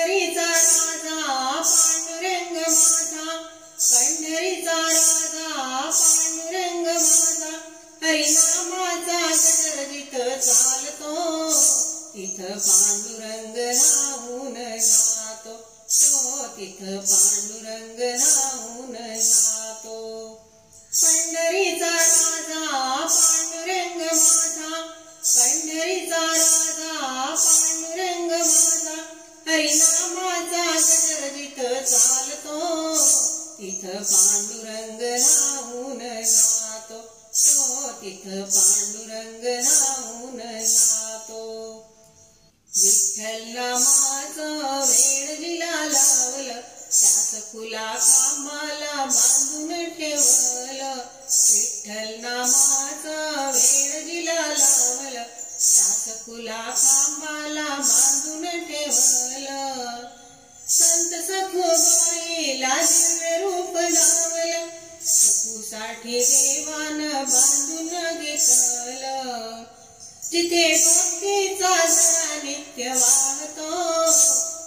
पंढरीचा राजा पांडुरंग माझा, पंढरीचा राजा पांडुरंग माझा, हरिनामाचा गजर जिथं चालतो तिथं पांडुरंग राहून जातो, तो तिथं पांडुरंग राहून जातो। पंढरीचा राजा पांडुरंग माझा, पंढरीचा राजा पांडुरंग माझा, हरिनामाचा गजर जिथं चालतो तिथं पांडुरंग राहून जातो, तो तिथं पांडुरंग राहून जातो। विठ्ठल नामाचं वेड जिला लावलं, त्याच खुला खांबाला बांधून ठेवलं, विठ्ठल नामाचं वेड जिला लावलं, त्याच खुला खांबाला बांधून ठेवलं। संत सखुबाईला दिव्य रूप लावलं, सखूसाठी देवानं बांधून घेतलं, जिथे भक्तीचा झरा नित्य वाहतो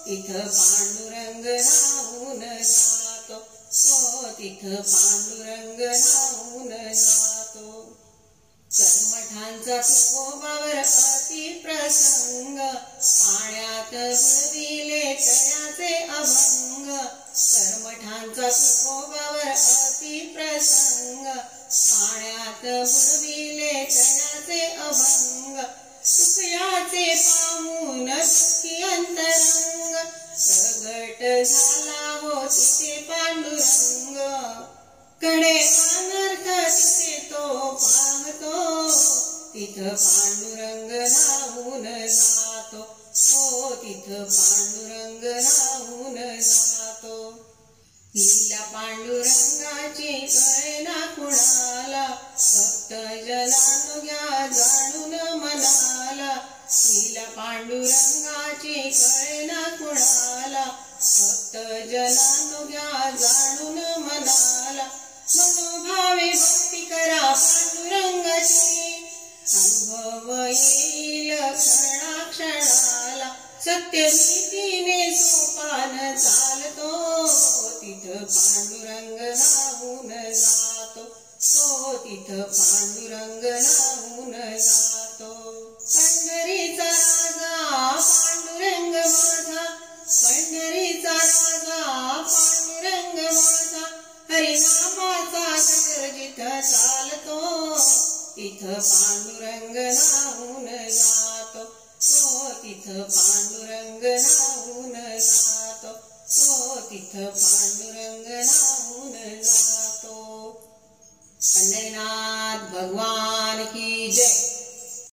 तिथं पांडुरंग राहून जातो, तो तिथं पांडुरंग राहून जातो। कर्मठांचा तुकोबावर अति प्रसंग, पाण्यात बुडविले तळ्याचे अभंग, कर्मठांचा तुकोबावर अति प्रसंग, पाण्यात बुडविले तळ्याचे अभंग, सुखयाचे पाहून दुःखी अंतरंग, प्रगट झाला हो तिथे पांडुरंग, कडे अनर्थ तिथे तो पाहतो तिथं पांडुरंग राहून जातो, तो तिथं पांडुरंग राहून जातो। लीला पांडुरंगाची कळेना कुणाला, फक्त जनानो घ्या जाणून मनाला, लीला पांडुरंगाची कळेना कुणाला, फक्त जनानो घ्या जाणून मनाला, मनोभावे भक्ती करा पांडुरंगाची, अनुभव येईल क्षणाक्षणाला, सत्यनीतीने सोपान चालतो तिथं पांडुरंग राहून जातो, तो तिथं पांडुरंग राहून जातो। पंढरीचा राजा पांडुरंग माझा, पंढरीचा राजा पांडुरंग माझा, हरिनामाचा गजर जिथं चालतो तिथं पांडुरंग राहून जातो, तो तिथं पांडुरंग राहून जातो, तो तिथं पांडुरंग राहून जातो। पंढरीनाथ भगवान की जय।